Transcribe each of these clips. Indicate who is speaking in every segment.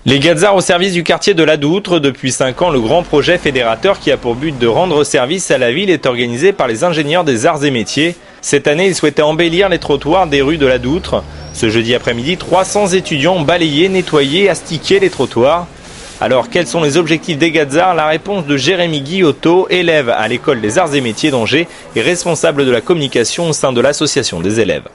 Speaker 1: Les Gazards au service du quartier de la Doutre. Depuis 5 ans, le grand projet fédérateur qui a pour but de rendre service à la ville est organisé par les ingénieurs des arts et métiers. Cette année, ils souhaitaient embellir les trottoirs des rues de la Doutre. Ce jeudi après-midi, 300 étudiants ont balayé, nettoyé, astiqué les trottoirs. Alors, quels sont les objectifs des Gazards? La réponse de Jérémy Guillotot, élève à l'école des arts et métiers d'Angers et responsable de la communication au sein de l'association des élèves.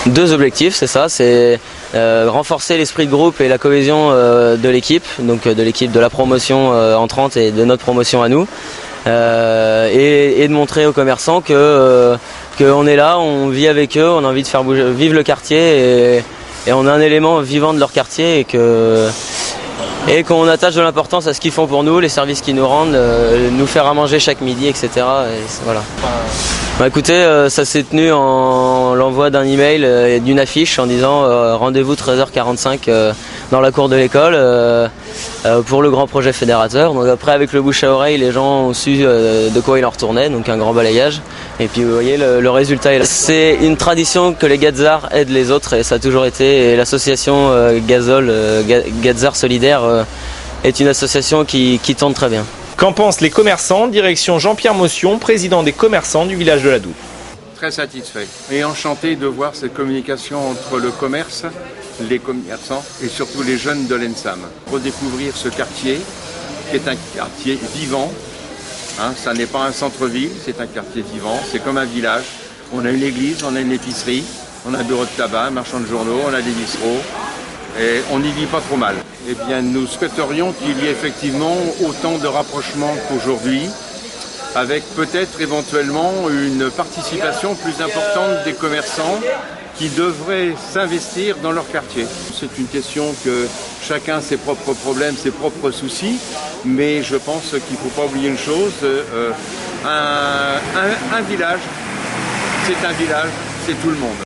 Speaker 2: Deux objectifs, c'est ça, c'est renforcer l'esprit de groupe et la cohésion de l'équipe, donc de l'équipe de la promotion entrante et de notre promotion à nous, et de montrer aux commerçants qu'on est là, on vit avec eux, on a envie de faire vivre le quartier et on est un élément vivant de leur quartier et qu'on attache de l'importance à ce qu'ils font pour nous, les services qu'ils nous rendent, nous faire à manger chaque midi, etc. Et voilà. Bah écoutez, ça s'est tenu en l'envoi d'un email et d'une affiche en disant rendez-vous 13h45 dans la cour de l'école pour le grand projet fédérateur. Donc après, avec le bouche à oreille, les gens ont su de quoi il en retournait, donc un grand balayage. Et puis vous voyez, le résultat est là. C'est une tradition que les Gazards aident les autres et ça a toujours été. Et l'association Gazards Solidaire est une association qui tourne très bien.
Speaker 1: Qu'en pensent les commerçants? Direction Jean-Pierre Motion, président des commerçants du village de la Doutre.
Speaker 3: Très satisfait et enchanté de voir cette communication entre le commerce, les commerçants et surtout les jeunes de l'ENSAM. Redécouvrir ce quartier qui est un quartier vivant, ça n'est pas un centre-ville, c'est un quartier vivant, c'est comme un village. On a une église, on a une épicerie, on a un bureau de tabac, un marchand de journaux, on a des bistrots. Et on n'y vit pas trop mal. Eh bien, nous souhaiterions qu'il y ait effectivement autant de rapprochements qu'aujourd'hui, avec peut-être éventuellement une participation plus importante des commerçants qui devraient s'investir dans leur quartier. C'est une question que chacun a ses propres problèmes, ses propres soucis, mais je pense qu'il ne faut pas oublier une chose, un village, c'est tout le monde.